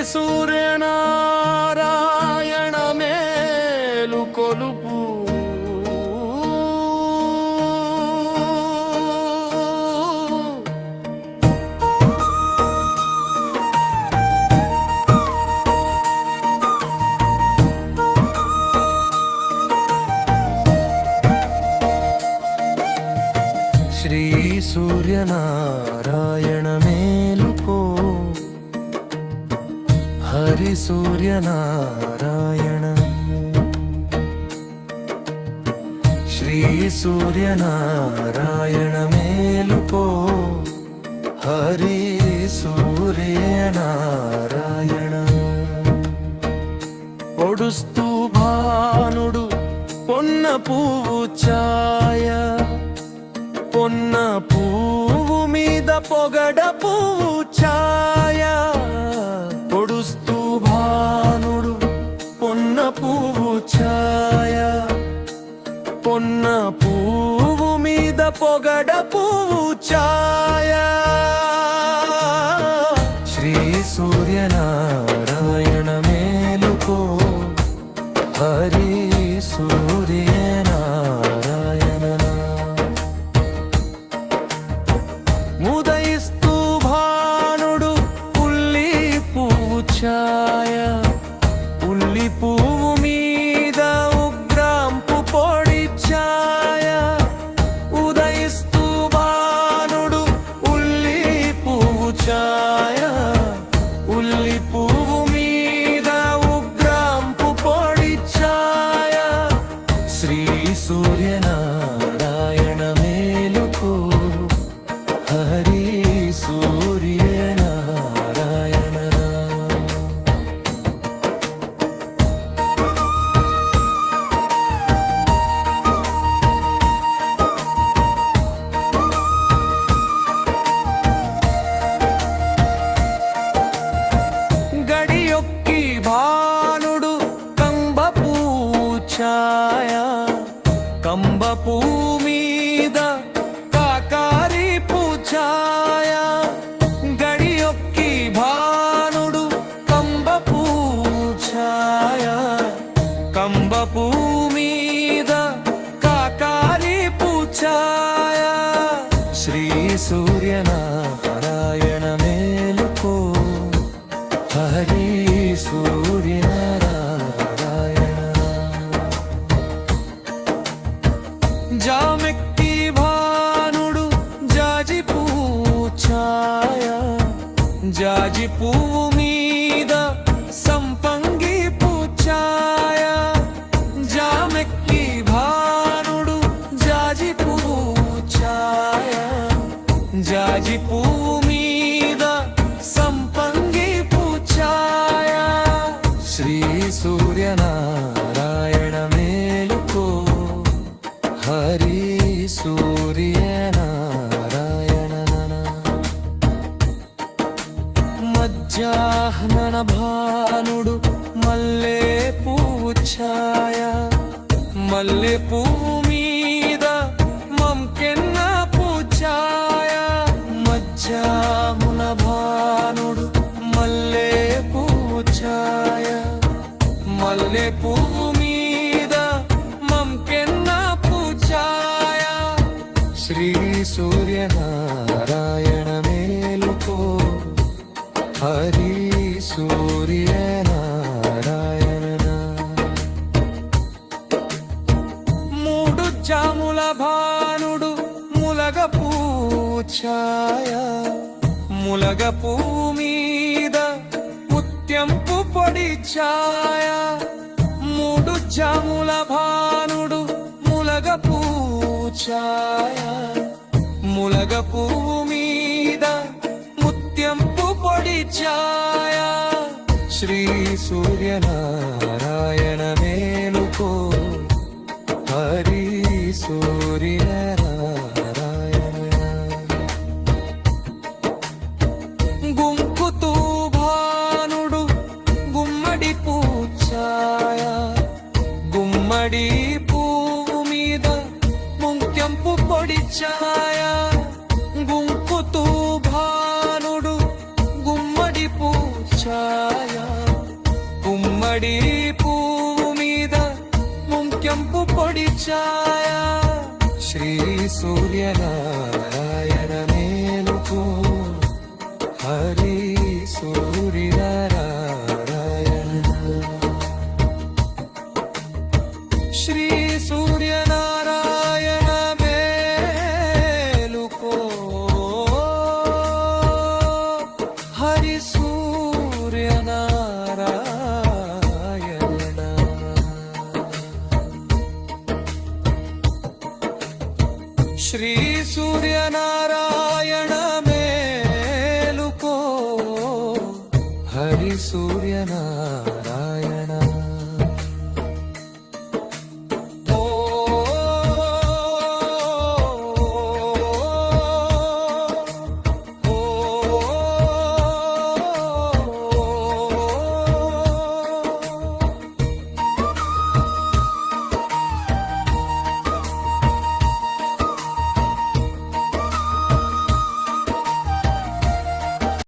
సూర్యనారాయణ మేలు కొలుపు శ్రీ సూర్యనారాయణ మేలుకో హరి సూర్యనారాయణ శ్రీ సూర్యనారాయణ మేలుకో హరి సూర్యనారాయణ పొడుస్తూ భానుడు పొన్న పువ్వు ఛాయ పొన్న పువ్వు మీద పొగడ పువ్వు ఛాయ పొడుస్తూ భానుడు పొన్న పువ్వు ఛాయ పొన్న పువ్వు మీద పొగడ పువ్వు ఛాయ శ్రీ సూర్యనారాయణ మేలుకో హరి సూర్యనారాయణ ఉదయిస్తూ భానుడు ఉల్లి పువ్వు ఛాయ ఉల్లి పువ్వు మీద ఉగ్రాంపు పొడి ఛాయ ఉదయిస్తూ భానుడు ఉల్లి పువ్వు ఛాయ ఉల్లి పువ్వు మీద ఉగ్రాంపు పొడి ఛాయ శ్రీ సూర్యనారాయణ మేలుకో హరి సూర్యనారాయణ గడియొక్కి భానుడు కంబ పువ్వు ఛాయ కంబ పువ్వు మీద కాకారి ఛాయ గడియొక్కి భానుడు కంబ పువ్వు ఛాయ కంబ పువ్వు మీద కాకారి ఛాయ శ్రీ సూర్యనారాయణ మేలుకో హరి సూర్యనారాయణ జామెక్కి భానుడు జాజి పువ్వు ఛాయ జాజి పువ్వు మీద సంపంగి ఛాయ జామెక్కి భానుడు జాజి పువ్వు ఛాయ జాజి పువ్వు మీద సంపంగి ఛాయ శ్రీ సూర్యనారాయణ మేలుకో హరి సూర్యనారాయణ మధ్యాహ్న భానుడు మల్లె పువ్వు ఛాయ మల్లె పువ్వు మీద మంకెన్న ఛాయ మధ్యాహ్న భానుడు మల్లె పువ్వు ఛాయ మల్లె పువ్వు మీద మంకెన్న ఛాయ శ్రీ సూర్యనారాయణ మేలుకో హరి సూర్యనారాయణ మూడు జాముల భానుడు ములగ పువ్వు ఛాయ ములగ పువ్వు మీద ముత్యంపు పొడి ఛాయ మూడు జాముల భానుడు ములగ పువ్వు ఛాయ ములగ పువ్వు మీద ముత్యంపు పొడి ఛాయ శ్రీ సూర్యనారాయణ మేలుకో హరి సూర్యనారాయణ గుంకుతూ భానుడు గుమ్మడి పువ్వు ఛాయ గుమ్మడి పువ్వు మీద ముత్యంపు పొడి ఛాయ గుంకుతూ భానుడు గుమ్మడి పువ్వు ఛాయ ముత్యంపు పొడి ఛాయ శ్రీ సూర్యనారాయణ మేలుకో హరి సూర్యనారాయణ శ్రీ సూర్యనారాయణ మేలుకో హరి సూర్యనారాయణ శ్రీ సూర్యనారాయణ